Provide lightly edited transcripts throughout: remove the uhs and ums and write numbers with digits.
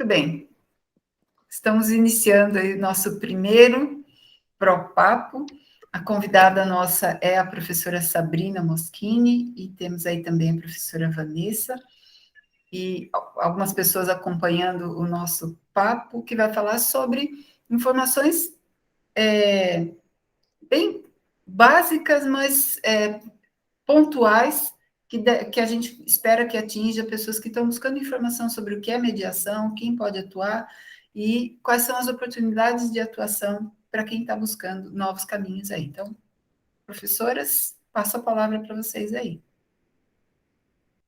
Muito bem. Estamos iniciando aí o nosso primeiro Propapo. A convidada nossa é a professora Sabrina Moschini e temos aí também a professora Vanessa e algumas pessoas acompanhando o nosso papo, que vai falar sobre informações bem básicas, mas pontuais, que a gente espera que atinja pessoas que estão buscando informação sobre o que é mediação, quem pode atuar e quais são as oportunidades de atuação para quem está buscando novos caminhos aí. Então, professoras, passo a palavra para vocês aí.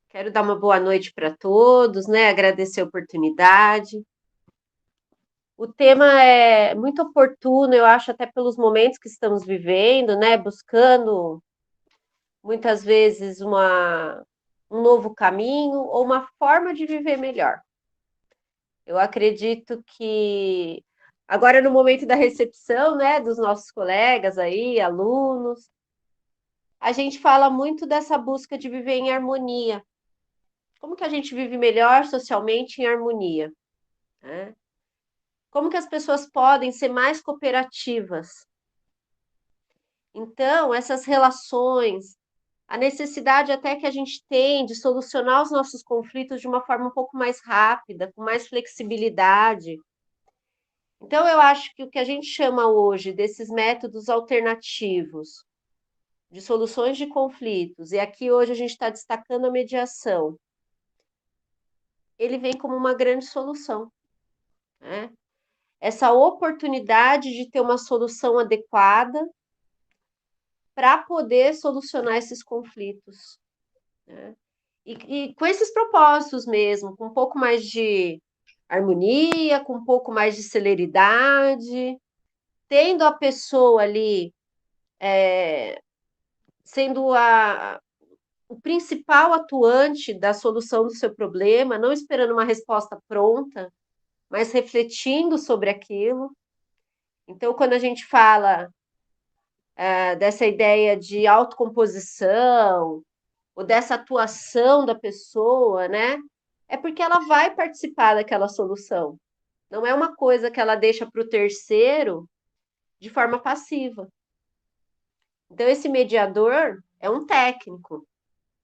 Quero dar uma boa noite para todos, né? Agradecer a oportunidade. O tema é muito oportuno, eu acho, até pelos momentos que estamos vivendo, né? Buscando muitas vezes um novo caminho ou uma forma de viver melhor. Eu acredito que agora no momento da recepção, né, dos nossos colegas aí, alunos, a gente fala muito dessa busca de viver em harmonia. Como que a gente vive melhor socialmente em harmonia, né? Como que as pessoas podem ser mais cooperativas? Então, essas relações, a necessidade até que a gente tem de solucionar os nossos conflitos de uma forma um pouco mais rápida, com mais flexibilidade. Então, eu acho que o que a gente chama hoje desses métodos alternativos de soluções de conflitos, e aqui hoje a gente está destacando a mediação, ele vem como uma grande solução, né? Essa oportunidade de ter uma solução adequada para poder solucionar esses conflitos, né? E com esses propósitos mesmo, com um pouco mais de harmonia, com um pouco mais de celeridade, tendo a pessoa ali sendo o principal atuante da solução do seu problema, não esperando uma resposta pronta, mas refletindo sobre aquilo. Então, quando a gente fala dessa ideia de autocomposição, ou dessa atuação da pessoa, né? É porque ela vai participar daquela solução. Não é uma coisa que ela deixa para o terceiro de forma passiva. Então, esse mediador é um técnico,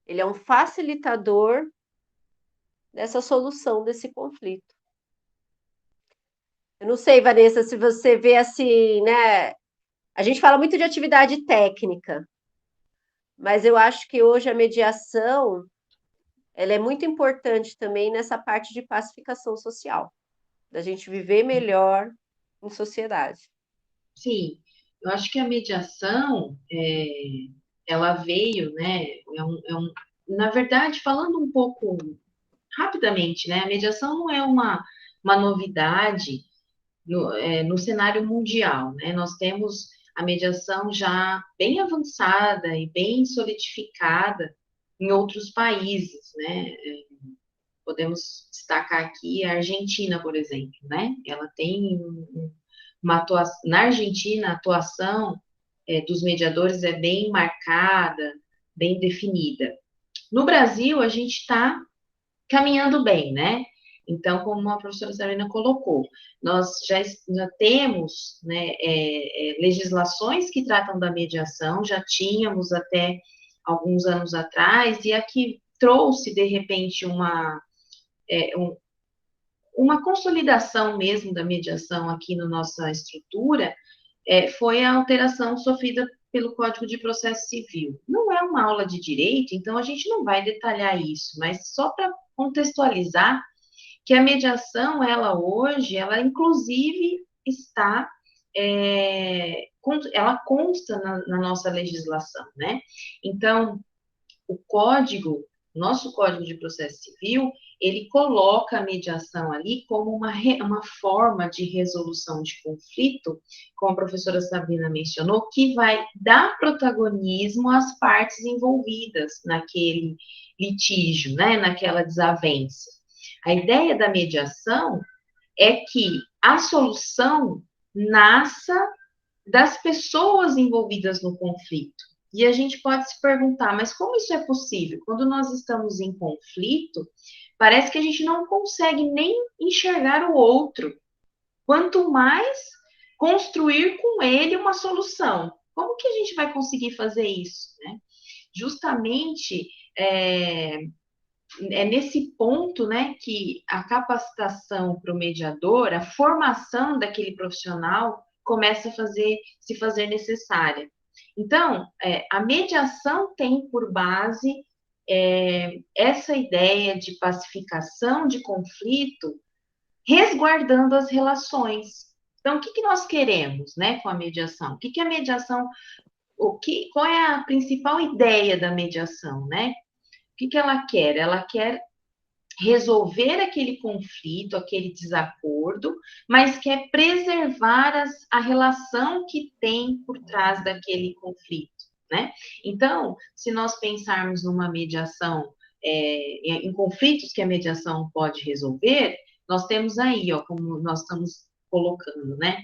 ele é um facilitador dessa solução desse conflito. Eu não sei, Vanessa, se você vê assim, né? A gente fala muito de atividade técnica, mas eu acho que hoje a mediação ela é muito importante também nessa parte de pacificação social, da gente viver melhor em sociedade. Sim, eu acho que a mediação, ela veio, né? Na verdade, falando um pouco rapidamente, né? A mediação não é uma novidade no cenário mundial, né? Nós temos a mediação já bem avançada e bem solidificada em outros países, né? Podemos destacar aqui a Argentina, por exemplo, né? Ela tem uma atuação, na Argentina, a atuação dos mediadores é bem marcada, bem definida. No Brasil, a gente está caminhando bem, né? Então, como a professora Sabrina colocou, nós já temos, né, legislações que tratam da mediação, já tínhamos até alguns anos atrás, e aqui trouxe, de repente, uma consolidação mesmo da mediação aqui na nossa estrutura, foi a alteração sofrida pelo Código de Processo Civil. Não é uma aula de direito, então a gente não vai detalhar isso, mas só para contextualizar que a mediação, ela hoje, ela inclusive está, ela consta na nossa legislação, né? Então, nosso Código de Processo Civil, ele coloca a mediação ali como uma forma de resolução de conflito, como a professora Sabrina mencionou, que vai dar protagonismo às partes envolvidas naquele litígio, né, naquela desavença. A ideia da mediação é que a solução nasça das pessoas envolvidas no conflito. E a gente pode se perguntar, mas como isso é possível? Quando nós estamos em conflito, parece que a gente não consegue nem enxergar o outro, quanto mais construir com ele uma solução. Como que a gente vai conseguir fazer isso, né? Justamente é nesse ponto, né, que a capacitação para o mediador, a formação daquele profissional começa a se fazer necessária. Então, a mediação tem por base essa ideia de pacificação de conflito, resguardando as relações. Então, o que nós queremos, né, com a mediação? O que a mediação, qual é a principal ideia da mediação, né? O que ela quer? Ela quer resolver aquele conflito, aquele desacordo, mas quer preservar a relação que tem por trás daquele conflito, né? Então, se nós pensarmos numa mediação, em conflitos que a mediação pode resolver, nós temos aí, ó, como nós estamos colocando, né?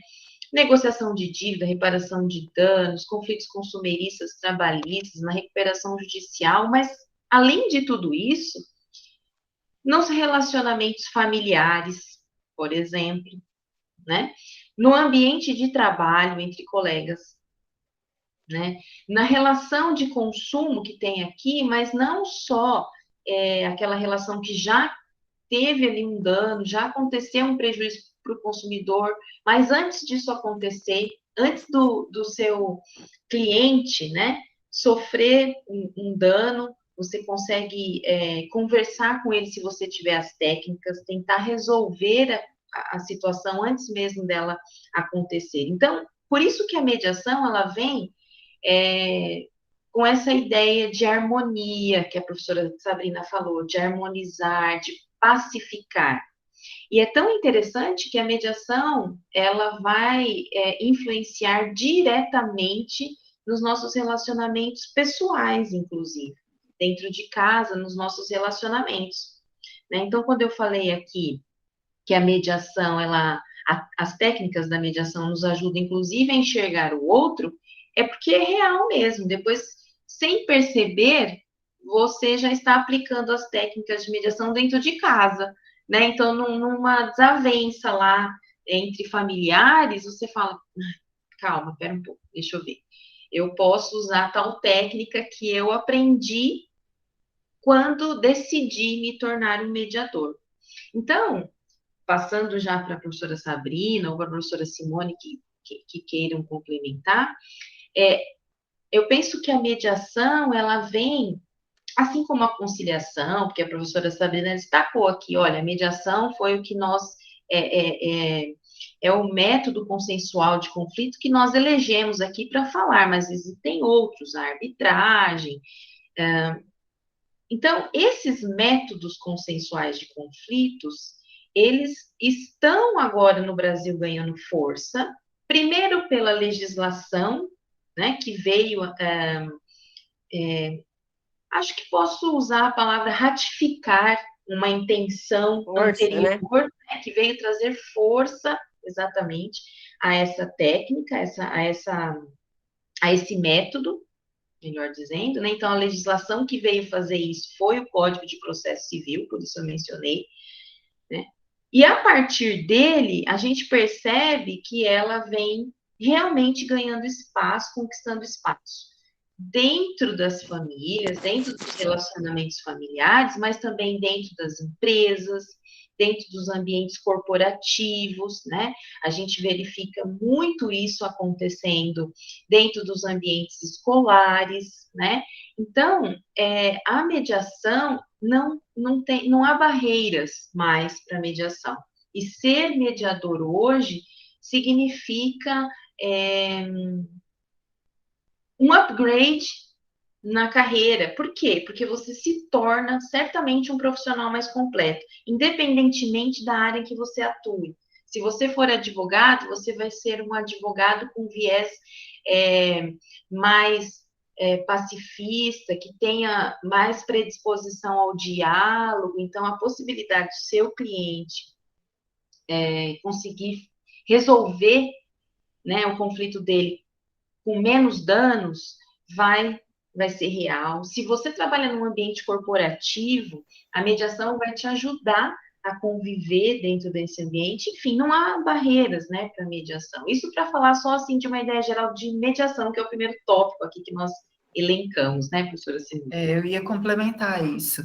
Negociação de dívida, reparação de danos, conflitos consumeristas, trabalhistas, na recuperação judicial, mas, além de tudo isso, nos relacionamentos familiares, por exemplo, né? No ambiente de trabalho entre colegas, né? Na relação de consumo que tem aqui, mas não só aquela relação que já teve ali um dano, já aconteceu um prejuízo para o consumidor, mas antes disso acontecer, antes do seu cliente, né, sofrer um dano, você consegue conversar com ele se você tiver as técnicas, tentar resolver a situação antes mesmo dela acontecer. Então, por isso que a mediação, ela vem com essa ideia de harmonia que a professora Sabrina falou, de harmonizar, de pacificar. E é tão interessante que a mediação, ela vai influenciar diretamente nos nossos relacionamentos pessoais, inclusive, dentro de casa, nos nossos relacionamentos, né? Então, quando eu falei aqui que a mediação, as técnicas da mediação nos ajudam, inclusive, a enxergar o outro, é porque é real mesmo. Depois, sem perceber, você já está aplicando as técnicas de mediação dentro de casa, né? Então, numa desavença lá entre familiares, você fala, calma, pera um pouco, deixa eu ver. Eu posso usar tal técnica que eu aprendi quando decidi me tornar um mediador. Então, passando já para a professora Sabrina ou para a professora Simone, que queiram complementar, eu penso que a mediação, ela vem, assim como a conciliação, porque a professora Sabrina destacou aqui, olha, a mediação foi o que nós, é o método consensual de conflito que nós elegemos aqui para falar, mas existem outros, a arbitragem. Então, esses métodos consensuais de conflitos, eles estão agora no Brasil ganhando força, primeiro pela legislação, né, que veio, acho que posso usar a palavra ratificar uma intenção Força, anterior, né? que veio trazer força, exatamente, a essa técnica, a esse método, melhor dizendo, né? Então, a legislação que veio fazer isso foi o Código de Processo Civil, por isso eu mencionei, né? E a partir dele, a gente percebe que ela vem realmente ganhando espaço, conquistando espaço dentro das famílias, dentro dos relacionamentos familiares, mas também dentro das empresas, dentro dos ambientes corporativos, né? A gente verifica muito isso acontecendo dentro dos ambientes escolares, né? Então, a mediação não há barreiras mais para mediação. E ser mediador hoje significa um upgrade na carreira. Por quê? Porque você se torna certamente um profissional mais completo, independentemente da área em que você atue. Se você for advogado, você vai ser um advogado com viés mais pacifista, que tenha mais predisposição ao diálogo. Então, a possibilidade do seu cliente conseguir resolver, né, o conflito dele com menos danos vai ser real. Se você trabalha num ambiente corporativo, a mediação vai te ajudar a conviver dentro desse ambiente. Enfim, não há barreiras, né, para mediação. Isso para falar só assim de uma ideia geral de mediação, que é o primeiro tópico aqui que nós elencamos, né, professora Simone? Eu ia complementar isso.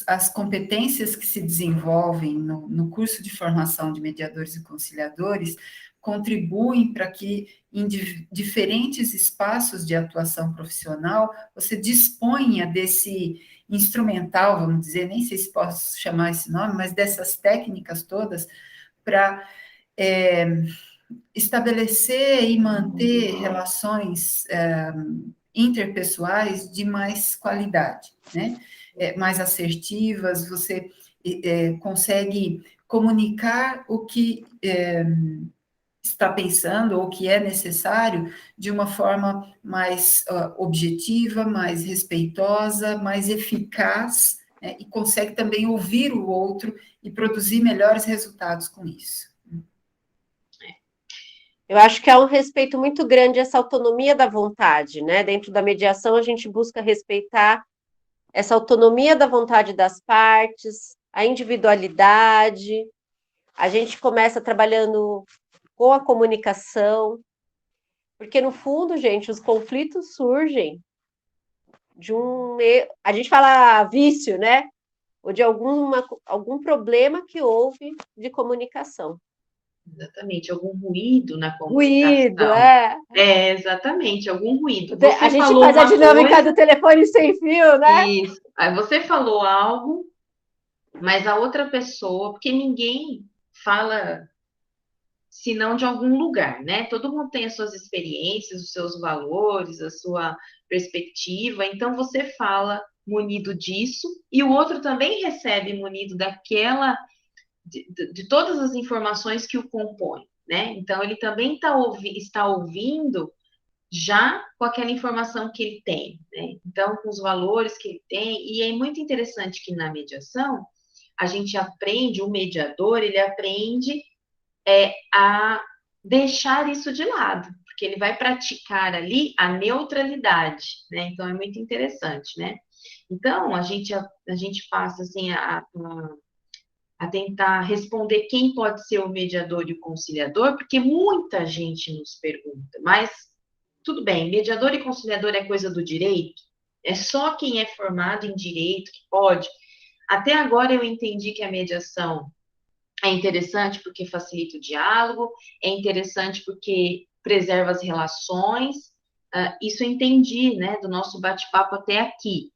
As competências que se desenvolvem no curso de formação de mediadores e conciliadores contribuem para que, em diferentes espaços de atuação profissional, você disponha desse instrumental, vamos dizer, nem sei se posso chamar esse nome, mas dessas técnicas todas para estabelecer e manter relações interpessoais de mais qualidade, né? Mais assertivas, você consegue comunicar o que está pensando ou o que é necessário de uma forma mais objetiva, mais respeitosa, mais eficaz, né? E consegue também ouvir o outro e produzir melhores resultados com isso. Eu acho que há um respeito muito grande a essa autonomia da vontade, né? Dentro da mediação, a gente busca respeitar essa autonomia da vontade das partes, a individualidade. A gente começa trabalhando com a comunicação, porque no fundo, gente, os conflitos surgem de a gente fala vício, né? Ou de algum problema que houve de comunicação. Exatamente, algum ruído na Ruído, comunicação. Exatamente, algum ruído. A gente faz a dinâmica do telefone sem fio, né? Isso. Aí você falou algo, mas a outra pessoa, porque ninguém fala senão de algum lugar, né? Todo mundo tem as suas experiências, os seus valores, a sua perspectiva, então você fala munido disso, e o outro também recebe munido daquela, de todas as informações que o compõem, né? Então ele também está ouvindo já com aquela informação que ele tem, né? Então, com os valores que ele tem, e é muito interessante que na mediação, a gente aprende, o mediador, ele aprende a deixar isso de lado, porque ele vai praticar ali a neutralidade, né? Então, é muito interessante, né? Então, a gente passa, assim, a tentar responder quem pode ser o mediador e o conciliador, porque muita gente nos pergunta, mas tudo bem, mediador e conciliador é coisa do direito? É só quem é formado em direito que pode? Até agora eu entendi que a mediação é interessante porque facilita o diálogo, é interessante porque preserva as relações. Isso eu entendi, né, do nosso bate-papo até aqui,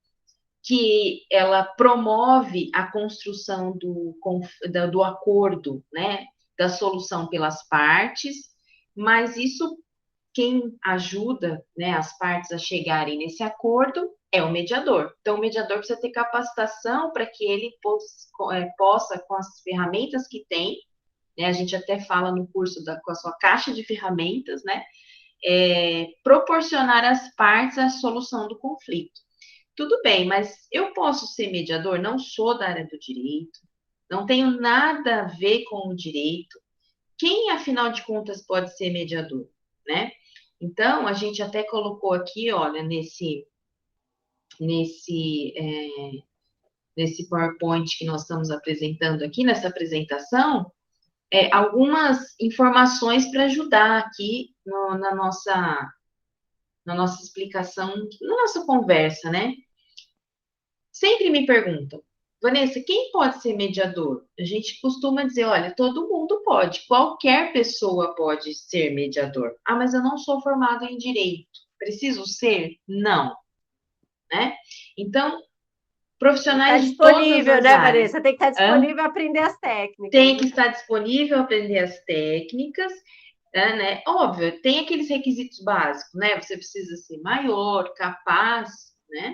que ela promove a construção do acordo, né, da solução pelas partes, mas isso quem ajuda, né, as partes a chegarem nesse acordo é o mediador. Então, o mediador precisa ter capacitação para que ele possa, com as ferramentas que tem, né, a gente até fala no curso com a sua caixa de ferramentas, né, proporcionar às partes a solução do conflito. Tudo bem, mas eu posso ser mediador? Não sou da área do direito, não tenho nada a ver com o direito. Quem, afinal de contas, pode ser mediador, né? Então, a gente até colocou aqui, olha, nesse PowerPoint que nós estamos apresentando aqui, nessa apresentação, algumas informações para ajudar aqui na nossa explicação, na nossa conversa, né? Sempre me perguntam, Vanessa, quem pode ser mediador? A gente costuma dizer, olha, todo mundo pode, qualquer pessoa pode ser mediador. Ah, mas eu não sou formado em direito. Preciso ser? Não. Né? Então, profissionais de todas as áreas. Disponível, né, Vanessa? Tem que estar disponível a aprender as técnicas. Tem que estar disponível a aprender as técnicas, né? Óbvio, tem aqueles requisitos básicos, né? Você precisa ser maior, capaz, né?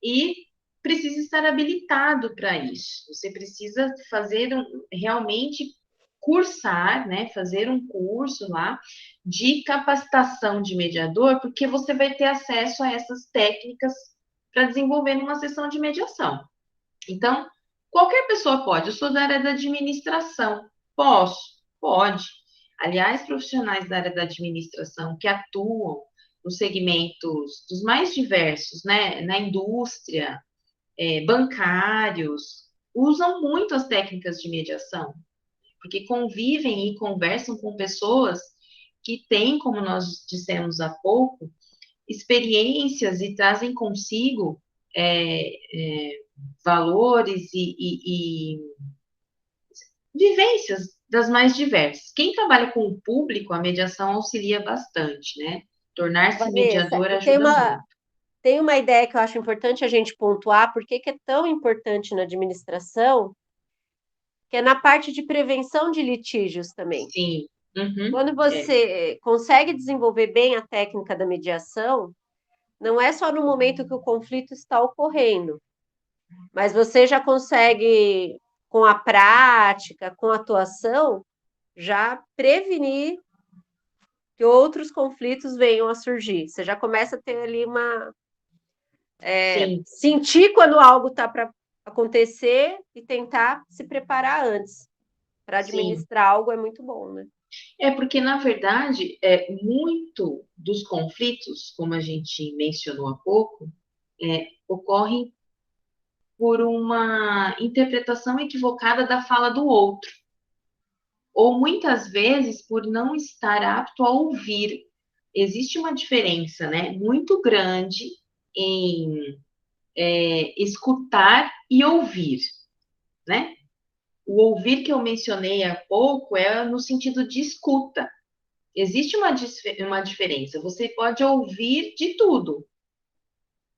E precisa estar habilitado para isso. Você precisa fazer realmente cursar, né? Fazer um curso lá de capacitação de mediador, porque você vai ter acesso a essas técnicas para desenvolver numa sessão de mediação. Então, qualquer pessoa pode. Eu sou da área da administração. Posso? Pode. Aliás, profissionais da área da administração que atuam nos segmentos dos mais diversos, né? Na indústria, bancários, usam muito as técnicas de mediação, porque convivem e conversam com pessoas que têm, como nós dissemos há pouco, experiências e trazem consigo valores e vivências das mais diversas. Quem trabalha com o público, a mediação auxilia bastante, né? Tornar-se Vanessa, mediador e ajuda muito. tem uma ideia que eu acho importante a gente pontuar, porque que é tão importante na administração, que é na parte de prevenção de litígios também. Sim. Uhum. Quando você consegue desenvolver bem a técnica da mediação, não é só no momento que o conflito está ocorrendo, mas você já consegue, com a prática, com a atuação, já prevenir que outros conflitos venham a surgir. Você já começa a ter ali Sim. sentir quando algo está para acontecer e tentar se preparar antes. Para administrar algo é muito bom, né? Porque, na verdade, muito dos conflitos, como a gente mencionou há pouco, ocorrem por uma interpretação equivocada da fala do outro, ou muitas vezes por não estar apto a ouvir. Existe uma diferença, né, muito grande em escutar e ouvir, né? O ouvir que eu mencionei há pouco é no sentido de escuta. Existe uma diferença. Você pode ouvir de tudo,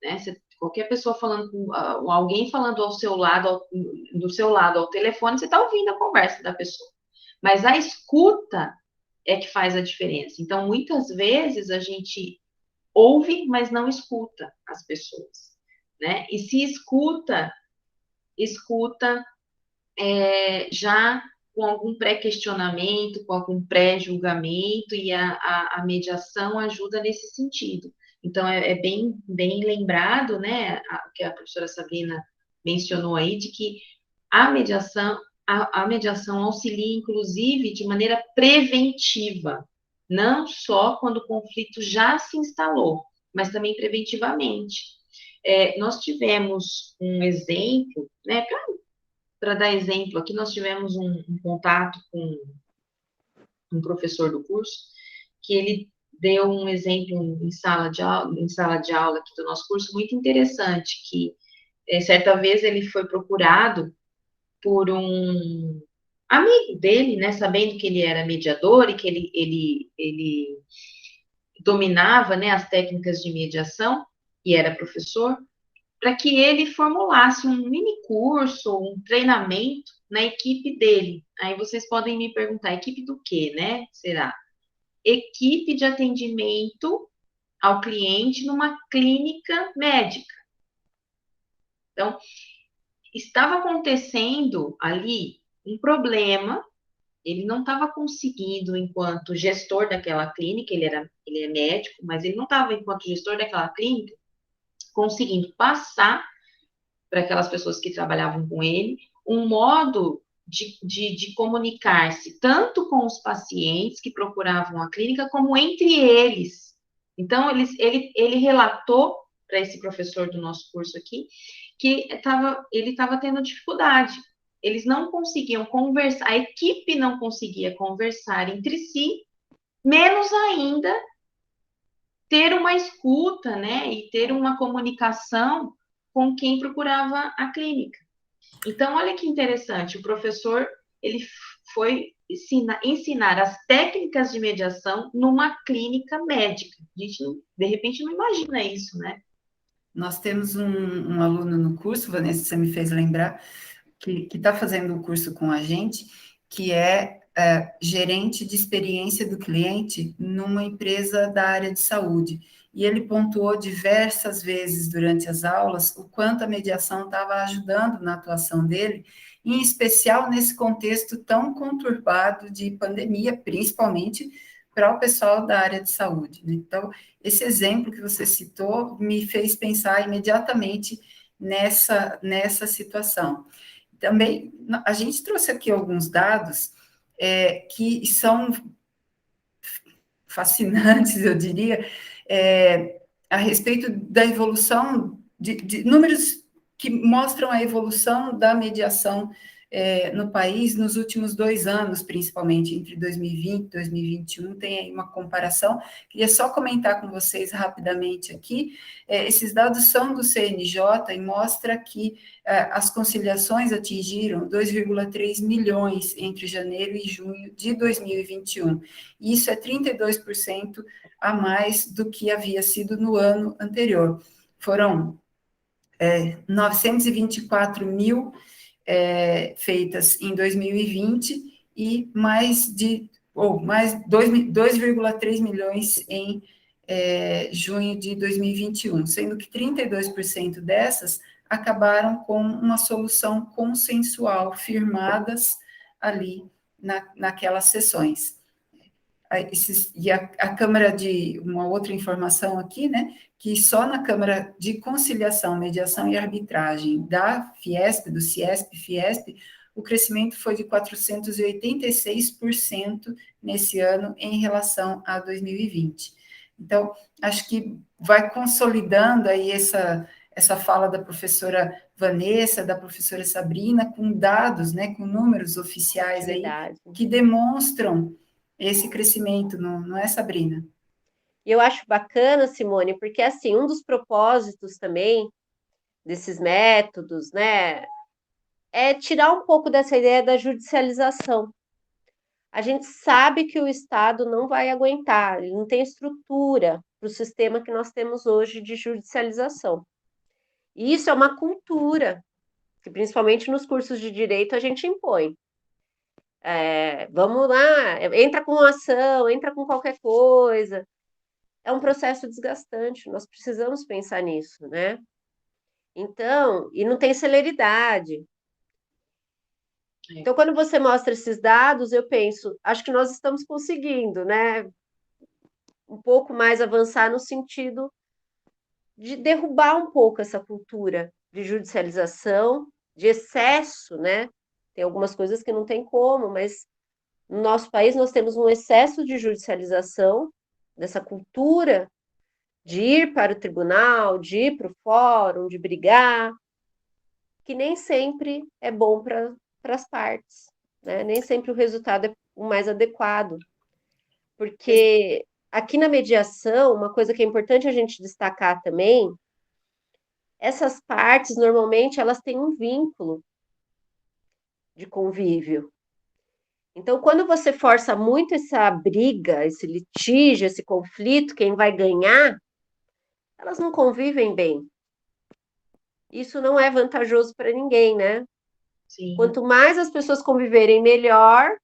né? Qualquer pessoa falando com alguém falando ao seu lado, do seu lado ao telefone, você está ouvindo a conversa da pessoa. Mas a escuta é que faz a diferença. Então, muitas vezes a gente ouve, mas não escuta as pessoas, né? E se escuta já com algum pré-questionamento, com algum pré-julgamento, e a mediação ajuda nesse sentido. Então, é bem lembrado, né, o que a professora Sabrina mencionou aí, de que a mediação auxilia, inclusive, de maneira preventiva, não só quando o conflito já se instalou, mas também preventivamente. Nós tivemos um exemplo, né, para dar exemplo, aqui nós tivemos um contato com um professor do curso, que ele deu um exemplo em sala de aula aqui do nosso curso, muito interessante, que certa vez ele foi procurado por um amigo dele, né, sabendo que ele era mediador e que ele dominava, né, as técnicas de mediação, e era professor, para que ele formulasse um mini curso, um treinamento na equipe dele. Aí vocês podem me perguntar, equipe do quê, né? Será? Equipe de atendimento ao cliente numa clínica médica. Então, estava acontecendo ali um problema, ele não estava conseguindo, enquanto gestor daquela clínica, ele é médico, mas ele não estava, enquanto gestor daquela clínica, conseguindo passar para aquelas pessoas que trabalhavam com ele, um modo de comunicar-se tanto com os pacientes que procuravam a clínica, como entre eles. Então, ele relatou para esse professor do nosso curso aqui, que ele estava tendo dificuldade. Eles não conseguiam conversar, a equipe não conseguia conversar entre si, menos ainda ter uma escuta, né, e ter uma comunicação com quem procurava a clínica. Então, olha que interessante, o professor, ele foi ensinar as técnicas de mediação numa clínica médica. A gente, de repente, não imagina isso, né? Nós temos um aluno no curso, Vanessa, você me fez lembrar, que está fazendo o curso com a gente, que é gerente de experiência do cliente numa empresa da área de saúde. E ele pontuou diversas vezes durante as aulas o quanto a mediação estava ajudando na atuação dele, em especial nesse contexto tão conturbado de pandemia, principalmente para o pessoal da área de saúde. Então, esse exemplo que você citou me fez pensar imediatamente nessa situação. Também, a gente trouxe aqui alguns dados que são fascinantes, eu diria, a respeito da evolução de números que mostram a evolução da mediação no país nos últimos 2 anos, principalmente, entre 2020 e 2021, tem aí uma comparação. Queria só comentar com vocês rapidamente aqui, esses dados são do CNJ e mostra que as conciliações atingiram 2,3 milhões entre janeiro e junho de 2021. E isso é 32% a mais do que havia sido no ano anterior. Foram 924 mil feitas em 2020 e mais 2,3 milhões em junho de 2021, sendo que 32% dessas acabaram com uma solução consensual, firmadas ali naquelas sessões. E a Câmara uma outra informação aqui, né, que só na Câmara de Conciliação, Mediação e Arbitragem da Fiesp, do Ciesp-Fiesp, o crescimento foi de 486% nesse ano em relação a 2020. Então, acho que vai consolidando aí essa fala da professora Vanessa, da professora Sabrina, com dados, né, com números oficiais aí, que demonstram esse crescimento, não é, Sabrina? E eu acho bacana, Simone, porque, assim, um dos propósitos também desses métodos, né, é tirar um pouco dessa ideia da judicialização. A gente sabe que o Estado não vai aguentar, ele não tem estrutura para o sistema que nós temos hoje de judicialização. E isso é uma cultura que, principalmente nos cursos de direito, a gente impõe. Vamos lá, entra com ação, entra com qualquer coisa. É um processo desgastante, nós precisamos pensar nisso, né? Então, e não tem celeridade. Então, quando você mostra esses dados, eu penso, acho que nós estamos conseguindo, né? Um pouco mais avançar no sentido de derrubar um pouco essa cultura de judicialização, de excesso, né? Tem algumas coisas que não tem como, mas no nosso país nós temos um excesso de judicialização, dessa cultura de ir para o tribunal, de ir para o fórum, de brigar, que nem sempre é bom para as partes, né? Nem sempre o resultado é o mais adequado. Porque aqui na mediação, uma coisa que é importante a gente destacar também, essas partes, normalmente, elas têm um vínculo de convívio. Então, quando você força muito essa briga, esse litígio, esse conflito, quem vai ganhar, elas não convivem bem. Isso não é vantajoso para ninguém, né? Sim. Quanto mais as pessoas conviverem melhor,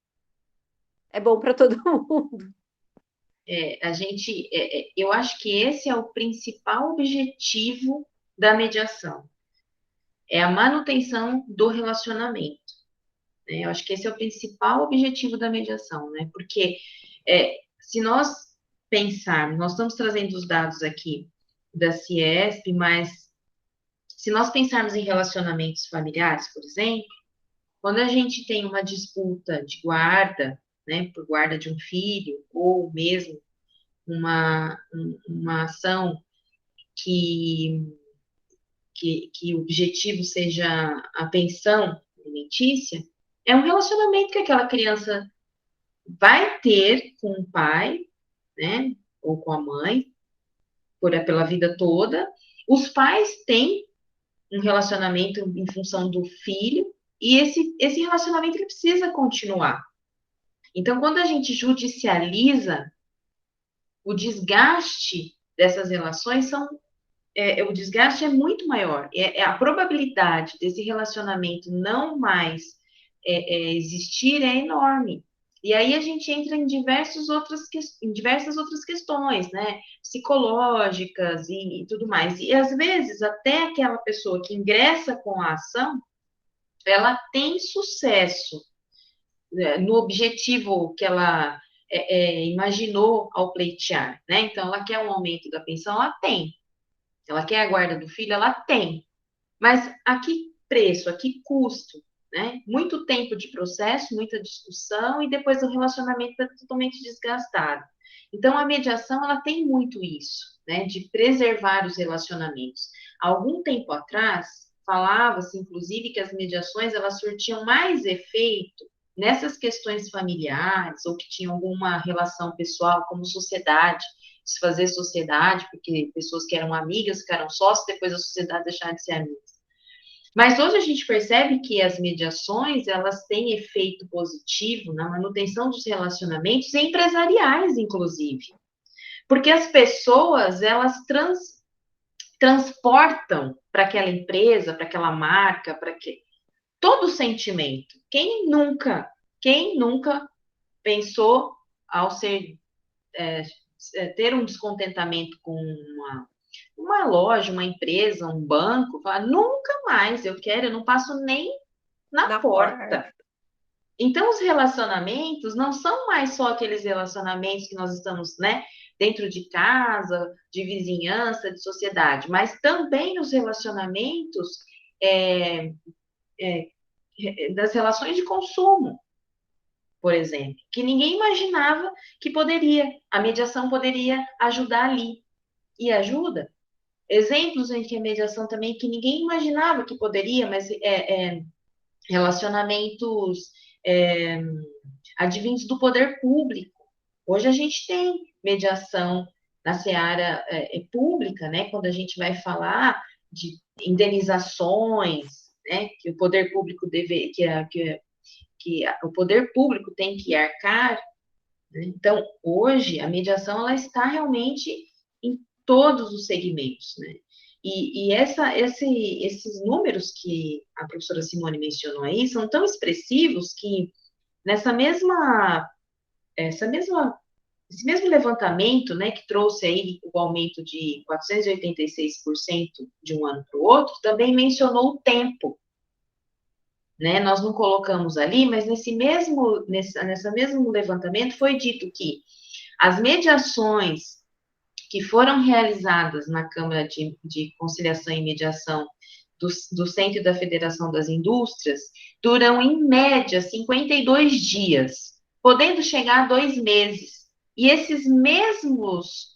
é bom para todo mundo. Eu acho que esse é o principal objetivo da mediação. É a manutenção do relacionamento. Né? Eu acho que esse é o principal objetivo da mediação, né? Porque se nós pensarmos, nós estamos trazendo os dados aqui da Ciesp, mas se nós pensarmos em relacionamentos familiares, por exemplo, quando a gente tem uma disputa de guarda, né, por guarda de um filho, ou mesmo uma ação que o objetivo seja a pensão alimentícia, é um relacionamento que aquela criança vai ter com o pai, né, ou com a mãe, pela vida toda. Os pais têm um relacionamento em função do filho, e esse relacionamento ele precisa continuar. Então, quando a gente judicializa, o desgaste dessas relações o desgaste é muito maior. A probabilidade desse relacionamento não mais existir é enorme. E aí a gente entra em diversas outras questões, né? Psicológicas e tudo mais. E às vezes até aquela pessoa que ingressa com a ação, ela tem sucesso no objetivo que ela imaginou ao pleitear, né? Então, ela quer um aumento da pensão, ela tem. Ela quer a guarda do filho, ela tem. Mas a que preço, a que custo? né? Muito tempo de processo, muita discussão, e depois o relacionamento está totalmente desgastado. Então, a mediação, ela tem muito isso, né? De preservar os relacionamentos. Há algum tempo atrás, falava-se, inclusive, que as mediações, elas surtiam mais efeito nessas questões familiares, ou que tinham alguma relação pessoal, como sociedade, desfazer sociedade, porque pessoas que eram amigas ficaram sócias, depois a sociedade deixaram de ser amigas. Mas hoje a gente percebe que as mediações, elas têm efeito positivo na manutenção dos relacionamentos empresariais, inclusive. Porque as pessoas, elas transportam para aquela empresa, para aquela marca, todo o sentimento. Quem nunca pensou ao ter um descontentamento com uma loja, uma empresa, um banco, falar, nunca mais eu não passo nem na porta. Então, os relacionamentos não são mais só aqueles relacionamentos que nós estamos, né, dentro de casa, de vizinhança, de sociedade, mas também os relacionamentos das relações de consumo, por exemplo, que ninguém imaginava que a mediação poderia ajudar ali. E ajuda. Exemplos em que a mediação também, que ninguém imaginava que poderia, mas relacionamentos advindos do poder público. Hoje a gente tem mediação na seara pública, né? Quando a gente vai falar de indenizações, né? Que o poder público o poder público tem que arcar. Né? Então, hoje a mediação ela está realmente em todos os segmentos, né? E esses números que a professora Simone mencionou aí são tão expressivos que esse mesmo levantamento, né, que trouxe aí o aumento de 486% de um ano para o outro, também mencionou o tempo, né? Nós não colocamos ali, mas nesse mesmo levantamento foi dito que as mediações que foram realizadas na Câmara de Conciliação e Mediação do Centro e da Federação das Indústrias duram, em média, 52 dias, podendo chegar a 2 meses. E esses mesmos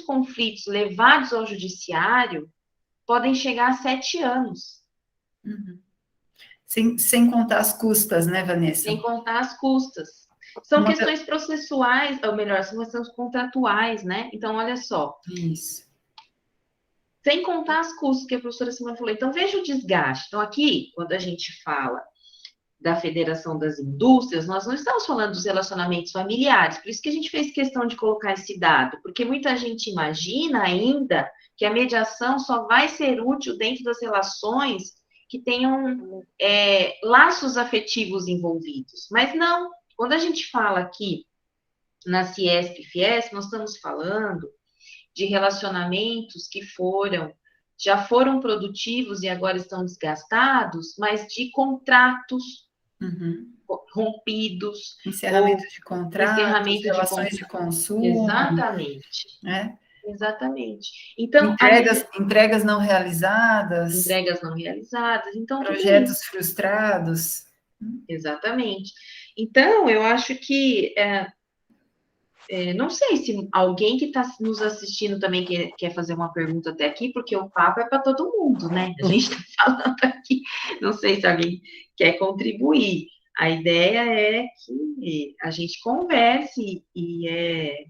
conflitos levados ao judiciário podem chegar a 7 anos. Uhum. Sem contar as custas, né, Vanessa? Sem contar as custas. São questões processuais, ou melhor, são questões contratuais, né? Então, olha só. Isso. Sem contar as custas que a professora Simone falou. Então, veja o desgaste. Então, aqui, quando a gente fala da Federação das Indústrias, nós não estamos falando dos relacionamentos familiares, por isso que a gente fez questão de colocar esse dado, porque muita gente imagina ainda que a mediação só vai ser útil dentro das relações que tenham laços afetivos envolvidos. Mas não. Quando a gente fala aqui na Ciesp e Fiesp, nós estamos falando de relacionamentos que já foram produtivos e agora estão desgastados, mas de contratos rompidos. Encerramento de contratos, relações de consumo. Exatamente. Né? Exatamente. Então, entregas não realizadas. Entregas não realizadas. Então, projetos frustrados. Exatamente. Então, eu acho que não sei se alguém que está nos assistindo também quer fazer uma pergunta até aqui, porque o papo é para todo mundo, né? A gente está falando aqui, não sei se alguém quer contribuir. A ideia é que a gente converse e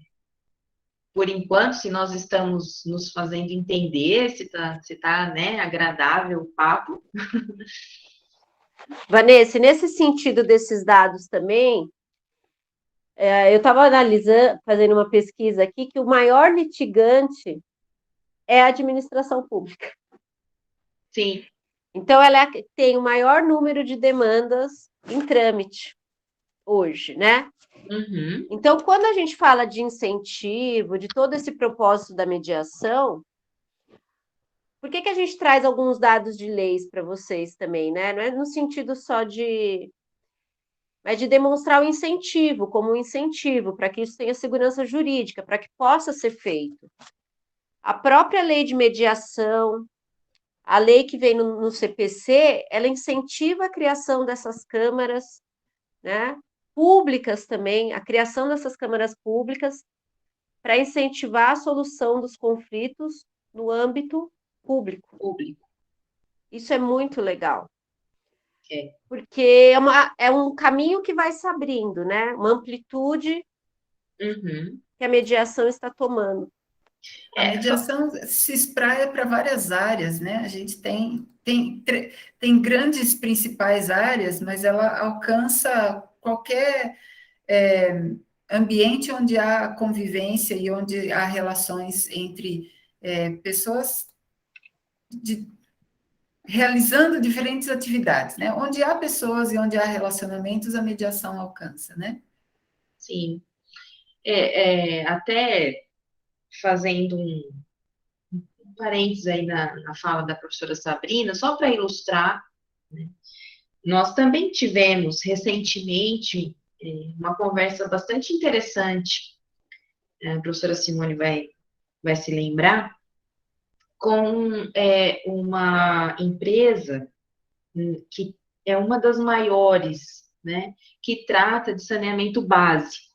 por enquanto, se nós estamos nos fazendo entender, se tá, né, agradável o papo. Vanessa, nesse sentido desses dados também, eu estava analisando, fazendo uma pesquisa aqui, que o maior litigante é a administração pública. Sim. Então, ela tem o maior número de demandas em trâmite hoje, né? Uhum. Então, quando a gente fala de incentivo, de todo esse propósito da mediação, por que a gente traz alguns dados de leis para vocês também, né? Não é no sentido só mas de demonstrar o incentivo, como um incentivo, para que isso tenha segurança jurídica, para que possa ser feito. A própria lei de mediação, A lei que vem no CPC, ela incentiva a criação dessas câmaras, né, públicas também, a criação dessas câmaras públicas para incentivar a solução dos conflitos no âmbito público. Público. Isso é muito legal. É. Porque é um caminho que vai se abrindo, né? Uma amplitude Uhum. que a mediação está tomando. A mediação se espraia para várias áreas, né? A gente tem grandes principais áreas, mas ela alcança qualquer ambiente onde há convivência e onde há relações entre pessoas realizando diferentes atividades, né? Onde há pessoas e onde há relacionamentos, a mediação alcança, né? Sim. Até fazendo um parênteses aí na fala da professora Sabrina, só para ilustrar, né? Nós também tivemos recentemente uma conversa bastante interessante, a professora Simone vai se lembrar, com uma empresa que é uma das maiores, né, que trata de saneamento básico,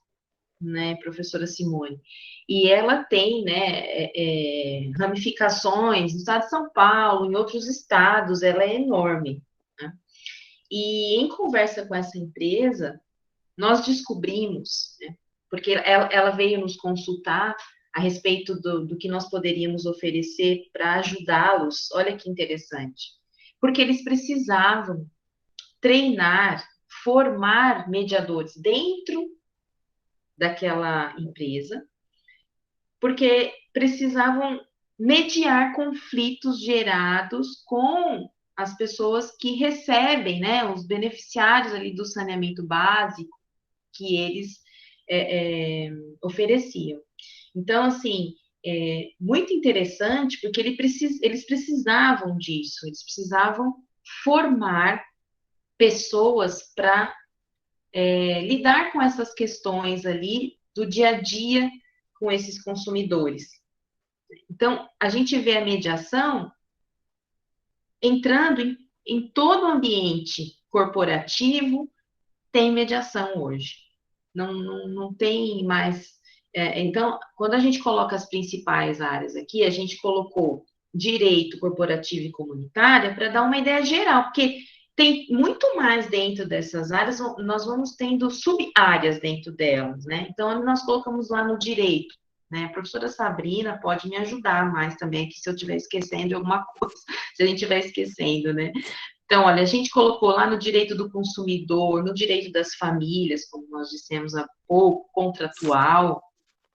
né, professora Simone. E ela tem, né, ramificações no estado de São Paulo, em outros estados, ela é enorme, né? E em conversa com essa empresa, nós descobrimos, né, porque ela veio nos consultar a respeito do que nós poderíamos oferecer para ajudá-los. Olha que interessante. Porque eles precisavam treinar, formar mediadores dentro daquela empresa, porque precisavam mediar conflitos gerados com as pessoas que recebem, né, os beneficiários ali do saneamento básico que eles ofereciam. Então, assim, muito interessante, porque eles precisavam disso, eles precisavam formar pessoas para lidar com essas questões ali do dia a dia com esses consumidores. Então, a gente vê a mediação entrando em todo o ambiente corporativo, tem mediação hoje. Não tem mais. Então, quando a gente coloca as principais áreas aqui, a gente colocou direito corporativo e comunitária para dar uma ideia geral, porque tem muito mais dentro dessas áreas, nós vamos tendo sub-áreas dentro delas, né? Então, nós colocamos lá no direito, né? A professora Sabrina pode me ajudar mais também aqui se eu estiver esquecendo de alguma coisa, se a gente estiver esquecendo, né? Então, olha, a gente colocou lá no direito do consumidor, no direito das famílias, como nós dissemos há pouco, contratual,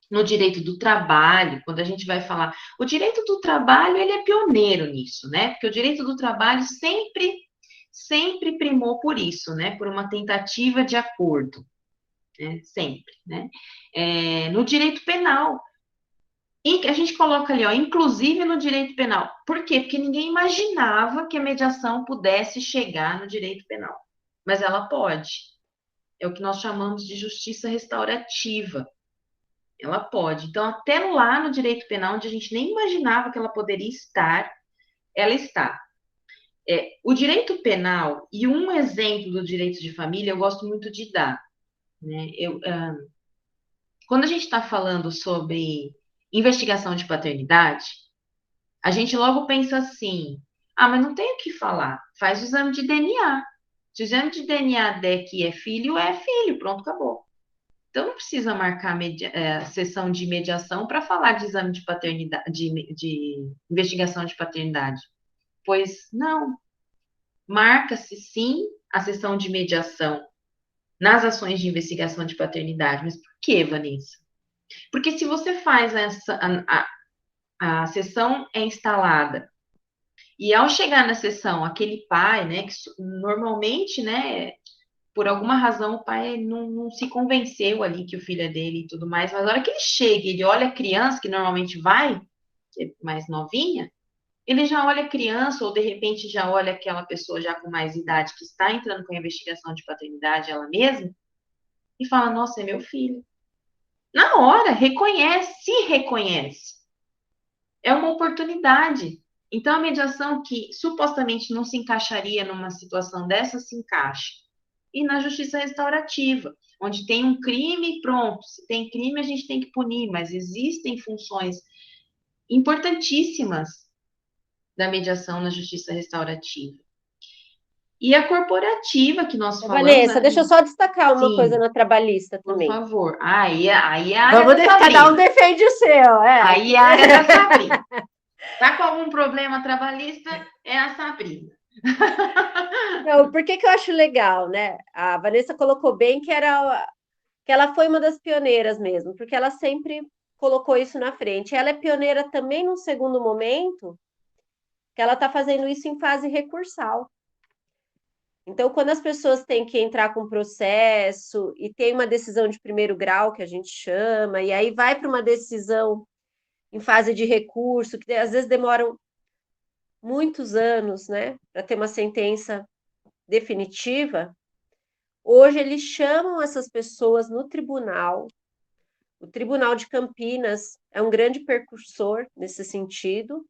no direito do trabalho, quando a gente vai falar, o direito do trabalho, ele é pioneiro nisso, né? Porque o direito do trabalho sempre primou por isso, né? Por uma tentativa de acordo, né? Sempre, né? No direito penal, e a gente coloca ali, ó, inclusive no direito penal. Por quê? Porque ninguém imaginava que a mediação pudesse chegar no direito penal. Mas ela pode. É o que nós chamamos de justiça restaurativa. Ela pode. Então, até lá no direito penal, onde a gente nem imaginava que ela poderia estar, ela está. O direito penal, e um exemplo do direito de família, eu gosto muito de dar. Né? Quando a gente está falando sobre investigação de paternidade, a gente logo pensa assim, mas não tem o que falar, faz o exame de DNA. Se o exame de DNA der que é filho, pronto, acabou. Então não precisa marcar sessão de mediação para falar de exame de paternidade, de investigação de paternidade. Pois não, marca-se sim a sessão de mediação nas ações de investigação de paternidade. Mas por que, Vanessa? Porque se você faz a sessão é instalada, e ao chegar na sessão, aquele pai, né, que normalmente, né, por alguma razão o pai não se convenceu ali que o filho é dele e tudo mais, mas na hora que ele chega, ele olha a criança, que normalmente vai, que é mais novinha, ele já olha a criança, ou de repente já olha aquela pessoa já com mais idade, que está entrando com a investigação de paternidade ela mesma, e fala, nossa, é meu filho. Na hora, se reconhece. É uma oportunidade. Então, a mediação que supostamente não se encaixaria numa situação dessa, se encaixa. E na justiça restaurativa, onde tem um crime, pronto. Se tem crime, a gente tem que punir, mas existem funções importantíssimas da mediação na justiça restaurativa. E a corporativa que nós falamos... Vanessa, deixa eu só destacar uma coisa Sim, na trabalhista por também. favor. Aí é a área Vamos da Sabrina. cada um defende o seu. Aí é a área da Sabrina. Tá com algum problema trabalhista? É a Sabrina. Não, por que eu acho legal, né? A Vanessa colocou bem que ela foi uma das pioneiras mesmo, porque ela sempre colocou isso na frente. Ela é pioneira também num segundo momento, que ela está fazendo isso em fase recursal. Então, quando as pessoas têm que entrar com processo e tem uma decisão de primeiro grau, que a gente chama, e aí vai para uma decisão em fase de recurso, que às vezes demoram muitos anos, né, para ter uma sentença definitiva, hoje eles chamam essas pessoas no tribunal. O Tribunal de Campinas é um grande percursor nesse sentido,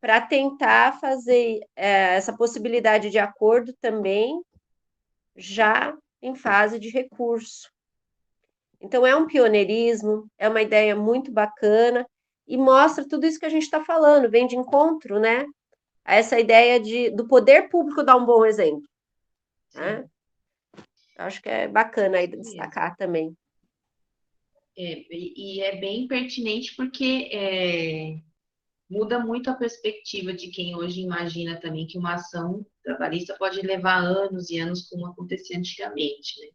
para tentar fazer essa possibilidade de acordo também já em fase de recurso. Então, é um pioneirismo, é uma ideia muito bacana e mostra tudo isso que a gente está falando, vem de encontro, né? A essa ideia do poder público dar um bom exemplo. Né? Acho que é bacana aí destacar também. E é bem pertinente porque muda muito a perspectiva de quem hoje imagina também que uma ação trabalhista pode levar anos e anos, como acontecia antigamente, né?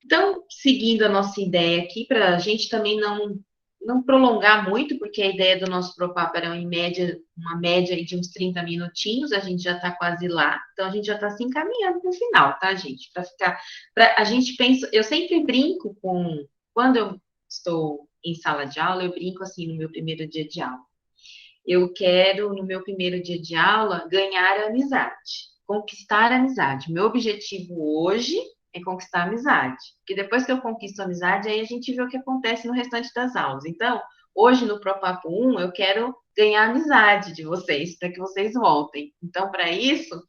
Então, seguindo a nossa ideia aqui, para a gente também não prolongar muito, porque a ideia do nosso Propapo era, em média, uma média de uns 30 minutinhos, a gente já está quase lá, então a gente já está se encaminhando para o final, tá, gente? A gente pensa, eu sempre brinco quando eu estou em sala de aula, eu brinco assim no meu primeiro dia de aula. Eu quero, no meu primeiro dia de aula, ganhar a amizade, conquistar a amizade. Meu objetivo hoje é conquistar a amizade. Porque depois que eu conquisto a amizade, aí a gente vê o que acontece no restante das aulas. Então, hoje no Propapo 1, eu quero ganhar a amizade de vocês, para que vocês voltem. Então, para isso,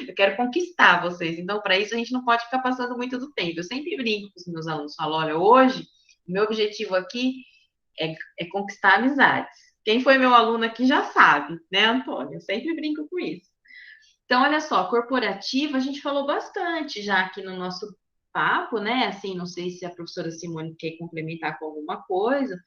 eu quero conquistar vocês. Então, para isso, a gente não pode ficar passando muito do tempo. Eu sempre brinco com os meus alunos, falo, olha, hoje, meu objetivo aqui é conquistar amizades. Quem foi meu aluno aqui já sabe, né, Antônio? Eu sempre brinco com isso. Então, olha só, corporativa, a gente falou bastante já aqui no nosso papo, né? Assim, não sei se a professora Simone quer complementar com alguma coisa,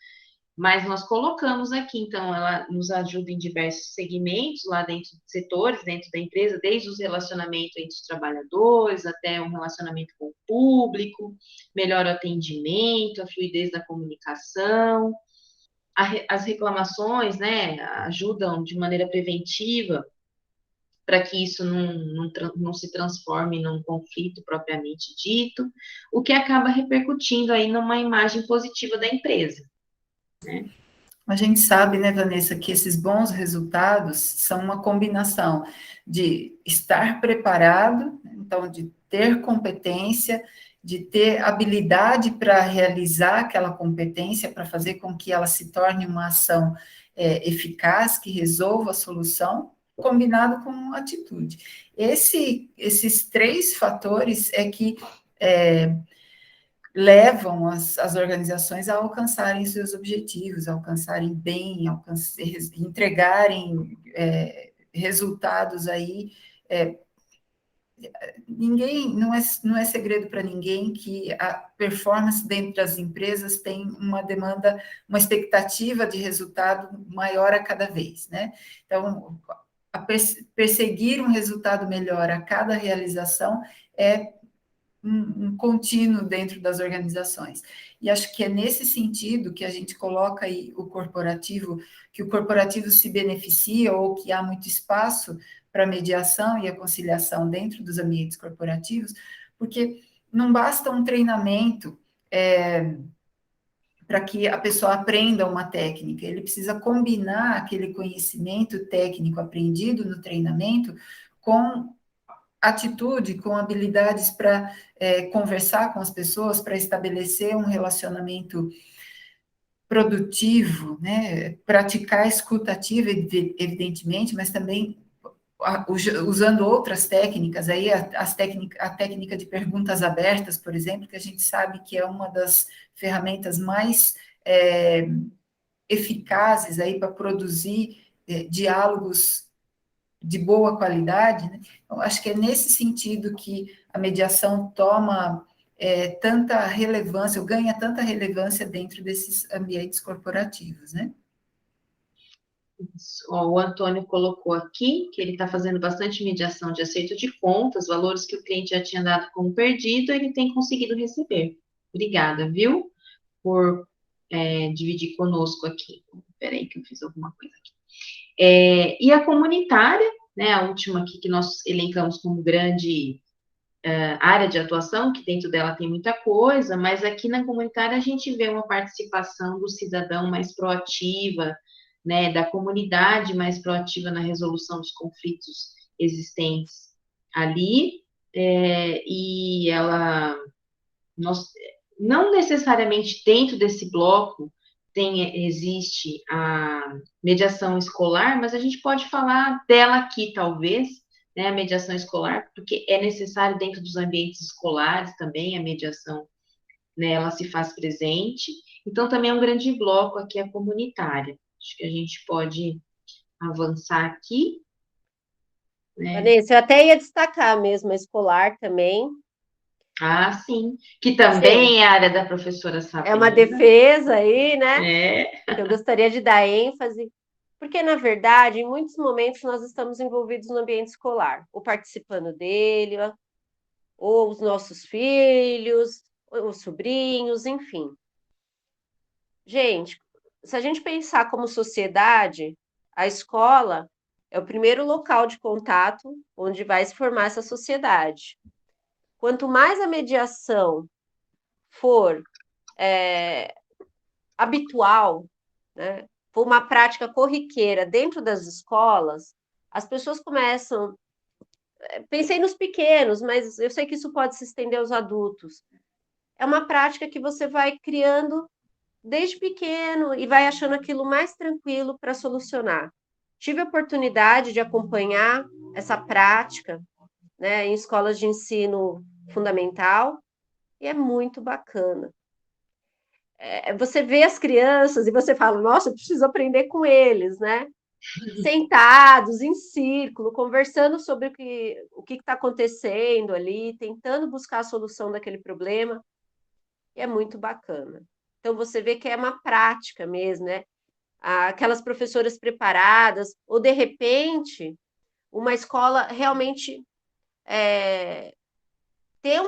mas nós colocamos aqui, então, ela nos ajuda em diversos segmentos lá dentro de setores, dentro da empresa, desde os relacionamentos entre os trabalhadores até um relacionamento com o público, melhor atendimento, a fluidez da comunicação, as reclamações, né, ajudam de maneira preventiva para que isso não se transforme num conflito propriamente dito, o que acaba repercutindo aí numa imagem positiva da empresa, né? A gente sabe, né, Vanessa, que esses bons resultados são uma combinação de estar preparado, então, de ter competência, de ter habilidade para realizar aquela competência, para fazer com que ela se torne uma ação eficaz, que resolva a solução, combinado com atitude. Esses três fatores é que levam as organizações a alcançarem seus objetivos, a alcançarem bem, entregarem resultados aí. Ninguém, não é segredo para ninguém que a performance dentro das empresas tem uma demanda, uma expectativa de resultado maior a cada vez, né? Então, perseguir um resultado melhor a cada realização é um contínuo dentro das organizações. E acho que é nesse sentido que a gente coloca aí que o corporativo se beneficia ou que há muito espaço para mediação e a conciliação dentro dos ambientes corporativos, porque não basta um treinamento para que a pessoa aprenda uma técnica, ele precisa combinar aquele conhecimento técnico aprendido no treinamento com atitude, com habilidades para conversar com as pessoas, para estabelecer um relacionamento produtivo, né? Praticar a escuta ativa, evidentemente, mas também usando outras técnicas, aí a técnica de perguntas abertas, por exemplo, que a gente sabe que é uma das ferramentas mais eficazes aí para produzir diálogos de boa qualidade, né? Então, acho que é nesse sentido que a mediação toma tanta relevância, ou ganha tanta relevância dentro desses ambientes corporativos, né? Ó, o Antônio colocou aqui que ele está fazendo bastante mediação de acerto de contas, valores que o cliente já tinha dado como perdido, ele tem conseguido receber. Obrigada, viu? Por dividir conosco aqui. Espera aí que eu fiz alguma coisa aqui. E a comunitária, né, a última aqui que nós elencamos como grande área de atuação, que dentro dela tem muita coisa, mas aqui na comunitária a gente vê uma participação do cidadão mais proativa, né, da comunidade mais proativa na resolução dos conflitos existentes ali, e ela, não necessariamente dentro desse bloco existe a mediação escolar, mas a gente pode falar dela aqui, talvez, né, a mediação escolar, porque é necessário dentro dos ambientes escolares também a mediação, né, ela se faz presente. Então, também é um grande bloco aqui a comunitária. Acho que a gente pode avançar aqui, né? Vanessa, eu até ia destacar mesmo a escolar também. Ah, sim, que Sim, também é a área da professora é uma Sabrina. defesa aí, né? É, Que eu gostaria de dar ênfase, porque, na verdade, em muitos momentos nós estamos envolvidos no ambiente escolar, ou participando dele, ou os nossos filhos, ou os sobrinhos, enfim. Gente, se a gente pensar como sociedade, a escola é o primeiro local de contato onde vai se formar essa sociedade. Quanto mais a mediação for habitual, né, for uma prática corriqueira dentro das escolas, as pessoas começam. Pensei nos pequenos, mas eu sei que isso pode se estender aos adultos. É uma prática que você vai criando desde pequeno e vai achando aquilo mais tranquilo para solucionar. Tive a oportunidade de acompanhar essa prática, né, em escolas de ensino fundamental e é muito bacana. Você vê as crianças e você fala, nossa, eu preciso aprender com eles, né? Sentados em círculo, conversando sobre o que está acontecendo ali, tentando buscar a solução daquele problema, e é muito bacana. Então, você vê que é uma prática mesmo, né? Aquelas professoras preparadas, ou de repente, uma escola realmente ter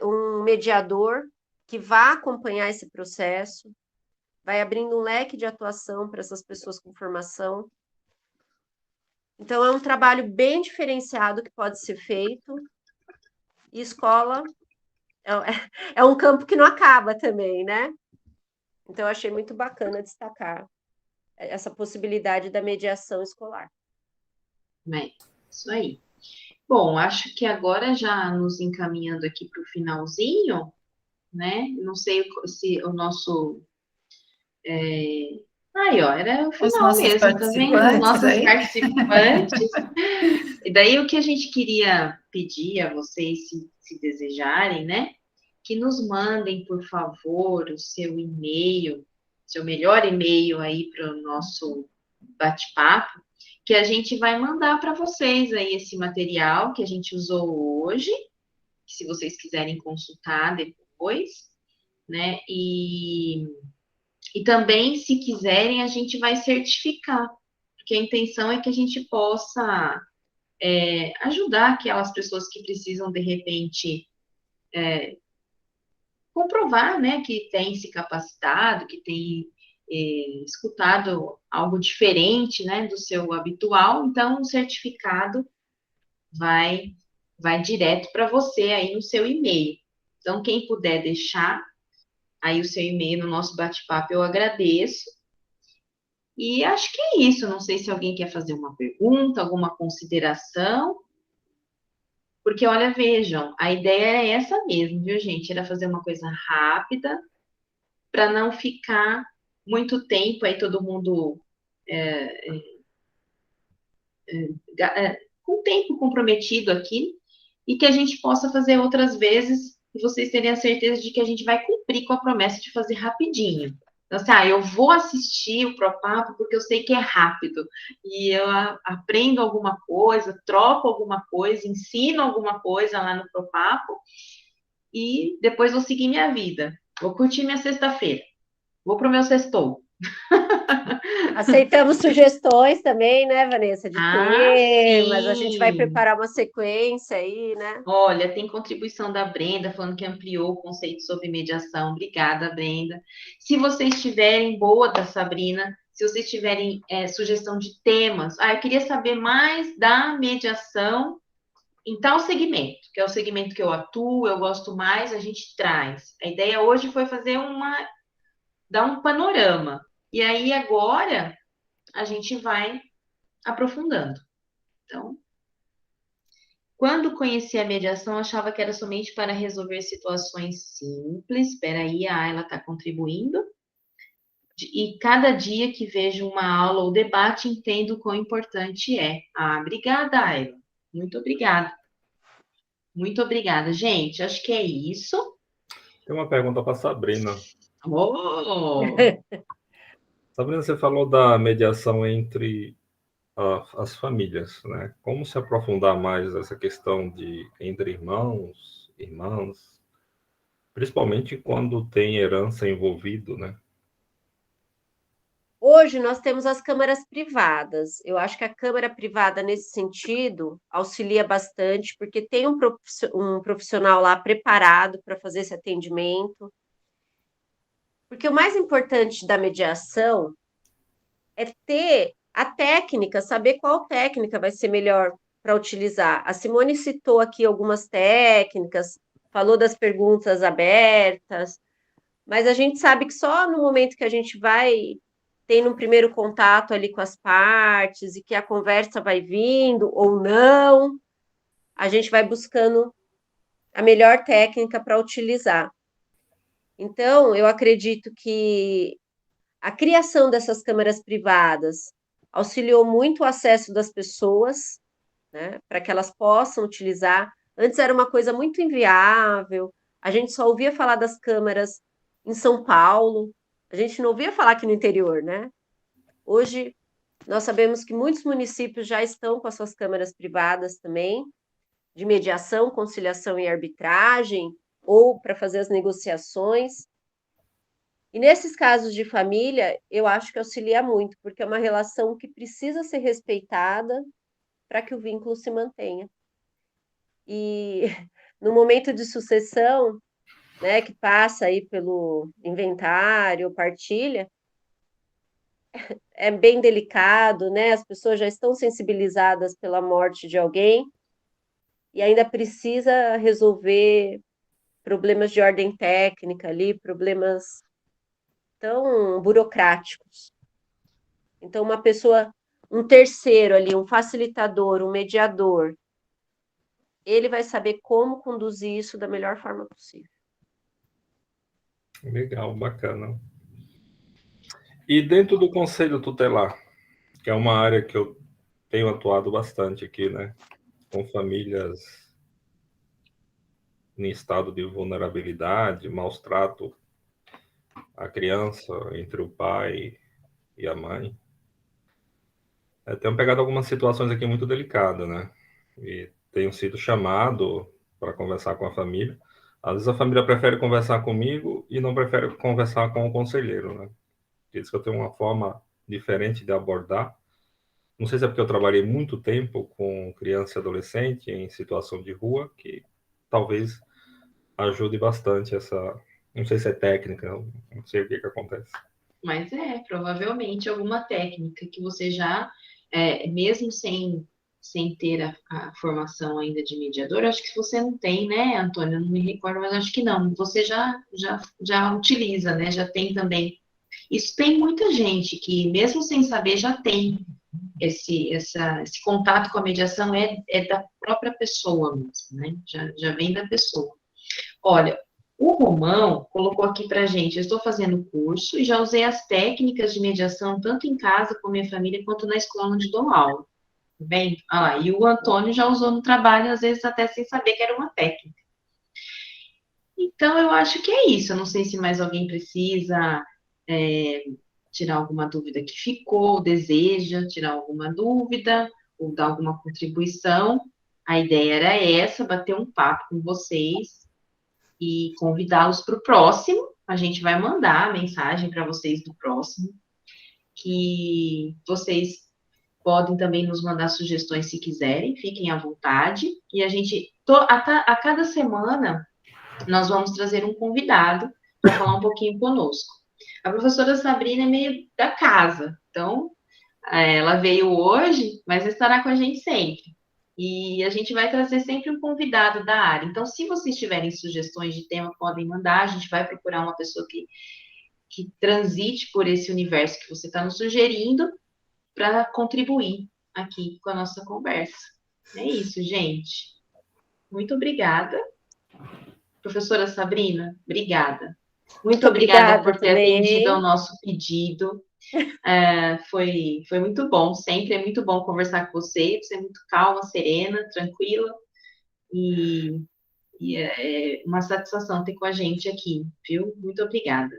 um mediador que vá acompanhar esse processo, vai abrindo um leque de atuação para essas pessoas com formação. Então, é um trabalho bem diferenciado que pode ser feito, e escola é um campo que não acaba também, né? Então, eu achei muito bacana destacar essa possibilidade da mediação escolar. Isso aí. Bom, acho que agora já nos encaminhando aqui para o finalzinho, né? Não sei se o nosso. Aí, ó, era o Os final nossos mesmo, tá vendo? Os participantes nossos aí. participantes. E daí o que a gente queria pedir a vocês, se desejarem, né? Que nos mandem, por favor, o seu e-mail, seu melhor e-mail aí para o nosso bate-papo, que a gente vai mandar para vocês aí esse material que a gente usou hoje, se vocês quiserem consultar depois, né? E também, se quiserem, a gente vai certificar, porque a intenção é que a gente possa ajudar aquelas pessoas que precisam, de repente, comprovar, né, que tem se capacitado, que tem escutado algo diferente, né, do seu habitual. Então, o certificado vai direto para você aí no seu e-mail. Então, quem puder deixar aí o seu e-mail no nosso bate-papo, eu agradeço. E acho que é isso. Não sei se alguém quer fazer uma pergunta, alguma consideração. Porque, olha, vejam, a ideia é essa mesmo, viu, gente? Era fazer uma coisa rápida para não ficar muito tempo aí todo mundo com tempo comprometido aqui, e que a gente possa fazer outras vezes, e vocês terem a certeza de que a gente vai cumprir com a promessa de fazer rapidinho. Então, assim, eu vou assistir o Propapo porque eu sei que é rápido, e eu aprendo alguma coisa, troco alguma coisa, ensino alguma coisa lá no Propapo, e depois vou seguir minha vida. Vou curtir minha sexta-feira. Vou pro meu sextou. Aceitamos sugestões também, né, Vanessa, de Ah, temas. A gente vai sim! preparar uma sequência aí, né? Olha, tem contribuição da Brenda, falando que ampliou o conceito sobre mediação. Obrigada, Brenda. Se vocês tiverem, boa da Sabrina, se vocês tiverem sugestão de temas, eu queria saber mais da mediação em tal segmento, que é o segmento que eu atuo, eu gosto mais, a gente traz. A ideia hoje foi dar um panorama. E aí agora a gente vai aprofundando. Então, quando conheci a mediação, achava que era somente para resolver situações simples. Espera aí, a Ayla está contribuindo. E cada dia que vejo uma aula ou debate, entendo quão importante é. Obrigada, Ayla. Muito obrigada. Muito obrigada, gente. Acho que é isso. Tem uma pergunta para a Sabrina. Oh! Sabrina, você falou da mediação entre as famílias, né? Como se aprofundar mais essa questão de entre irmãos, irmãs, principalmente quando tem herança envolvido, né? Hoje nós temos as câmaras privadas. Eu acho que a câmara privada, nesse sentido, auxilia bastante, porque tem um profissional lá preparado para fazer esse atendimento. Porque o mais importante da mediação é ter a técnica, saber qual técnica vai ser melhor para utilizar. A Simone citou aqui algumas técnicas, falou das perguntas abertas, mas a gente sabe que só no momento que a gente vai tendo um primeiro contato ali com as partes e que a conversa vai vindo ou não, a gente vai buscando a melhor técnica para utilizar. Então, eu acredito que a criação dessas câmaras privadas auxiliou muito o acesso das pessoas, né, para que elas possam utilizar. Antes era uma coisa muito inviável, a gente só ouvia falar das câmaras em São Paulo, a gente não ouvia falar aqui no interior, né? Hoje, nós sabemos que muitos municípios já estão com as suas câmaras privadas também, de mediação, conciliação e arbitragem, ou para fazer as negociações. E nesses casos de família, eu acho que auxilia muito, porque é uma relação que precisa ser respeitada para que o vínculo se mantenha. E no momento de sucessão, né, que passa aí pelo inventário, partilha, é bem delicado, né? As pessoas já estão sensibilizadas pela morte de alguém e ainda precisa resolver problemas de ordem técnica ali, problemas tão burocráticos. Então, uma pessoa, um terceiro ali, um facilitador, um mediador, ele vai saber como conduzir isso da melhor forma possível. Legal, bacana. E dentro do Conselho Tutelar, que é uma área que eu tenho atuado bastante aqui, né? Com famílias em estado de vulnerabilidade, maus trato à criança entre o pai e a mãe. Tenho pegado algumas situações aqui muito delicadas, né? E tenho sido chamado para conversar com a família. Às vezes a família prefere conversar comigo e não prefere conversar com o conselheiro, né? Diz que eu tenho uma forma diferente de abordar. Não sei se é porque eu trabalhei muito tempo com criança e adolescente em situação de rua, que talvez ajude bastante essa... Não sei se é técnica, não sei o que acontece. Mas provavelmente alguma técnica que você já, mesmo sem ter a formação ainda de mediador, acho que você não tem, né, Antônio? Eu não me recordo, mas acho que não. Você já utiliza, né? Já tem também. Isso tem muita gente que, mesmo sem saber, já tem esse contato com a mediação, é da própria pessoa mesmo, né? Já vem da pessoa. Olha, O Romão colocou aqui para gente, eu estou fazendo o curso e já usei as técnicas de mediação tanto em casa com minha família quanto na escola onde dou aula. Bem, e o Antônio já usou no trabalho, às vezes até sem saber que era uma técnica. Então, eu acho que é isso. Eu não sei se mais alguém precisa tirar alguma dúvida que ficou, deseja tirar alguma dúvida ou dar alguma contribuição. A ideia era essa, bater um papo com vocês e convidá-los para o próximo. A gente vai mandar a mensagem para vocês do próximo, que vocês podem também nos mandar sugestões se quiserem, fiquem à vontade. E a gente, a cada semana, nós vamos trazer um convidado para falar um pouquinho conosco. A professora Sabrina é meio da casa, então ela veio hoje, mas estará com a gente sempre. E a gente vai trazer sempre um convidado da área. Então, se vocês tiverem sugestões de tema, podem mandar. A gente vai procurar uma pessoa que transite por esse universo que você está nos sugerindo para contribuir aqui com a nossa conversa. É isso, gente. Muito obrigada. Professora Sabrina, obrigada. Muito obrigada por ter atendido ao nosso pedido. Foi muito bom, sempre é muito bom conversar com você é muito calma, serena, tranquila, e é uma satisfação ter com a gente aqui, viu? Muito obrigada.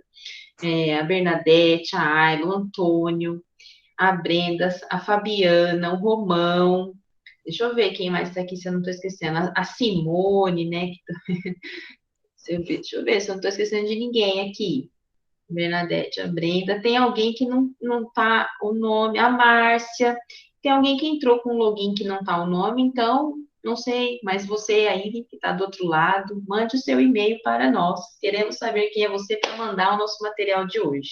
A Bernadette, a Ayla, o Antônio, a Brenda, a Fabiana, o Romão, deixa eu ver quem mais está aqui, se eu não estou esquecendo, a Simone, né? Deixa eu ver se eu não estou esquecendo de ninguém aqui. Bernadette, a Brenda, tem alguém que não tá o nome, a Márcia, tem alguém que entrou com um login que não tá o nome, então, não sei, mas você aí que está do outro lado, mande o seu e-mail para nós, queremos saber quem é você para mandar o nosso material de hoje.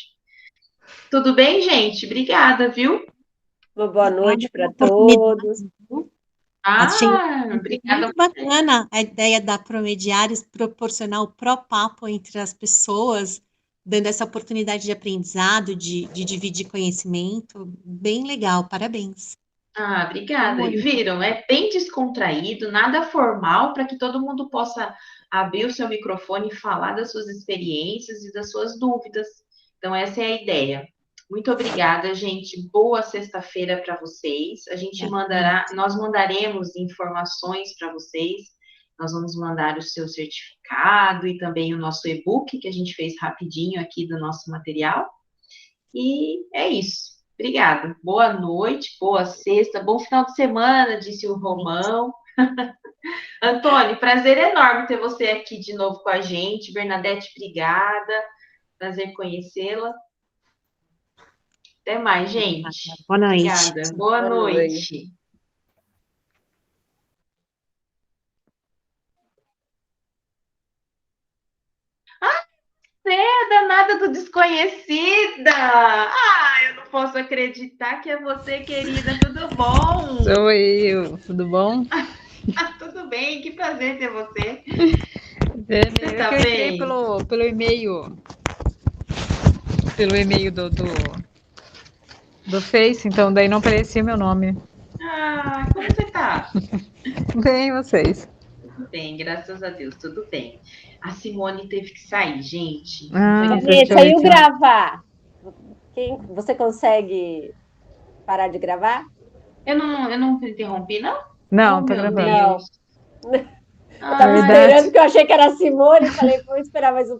Tudo bem, gente? Obrigada, viu? Uma boa noite para todos. Obrigada. Muito bacana a ideia da Promediários proporcionar o pró-papo entre as pessoas, dando essa oportunidade de aprendizado, de dividir conhecimento. Bem legal, parabéns. Obrigada. E viram, é bem descontraído, nada formal, para que todo mundo possa abrir o seu microfone e falar das suas experiências e das suas dúvidas. Então, essa é a ideia. Muito obrigada, gente. Boa sexta-feira para vocês. Nós mandaremos informações para vocês. Nós vamos mandar o seu certificado e também o nosso e-book, que a gente fez rapidinho aqui do nosso material. E é isso. Obrigada. Boa noite, boa sexta, bom final de semana, disse o Romão. Antônio, prazer enorme ter você aqui de novo com a gente. Bernadette, obrigada. Prazer conhecê-la. Até mais, gente. Boa noite. Obrigada. Boa noite. Você é danada do Desconhecida. Eu não posso acreditar que é você, querida. Tudo bom? Sou eu. Tudo bom? Tudo bem. Que prazer ter você. Você tá bem? Pelo e-mail. Pelo e-mail do Face, então daí não aparecia meu nome. Como você tá? Bem, vocês? Tudo bem, graças a Deus, tudo bem. A Simone teve que sair, gente. Saiu gravar. Você consegue parar de gravar? Eu não interrompi, não? Não, tô gravando. Não. Eu tava esperando, porque eu achei que era a Simone. Falei, vou esperar mais um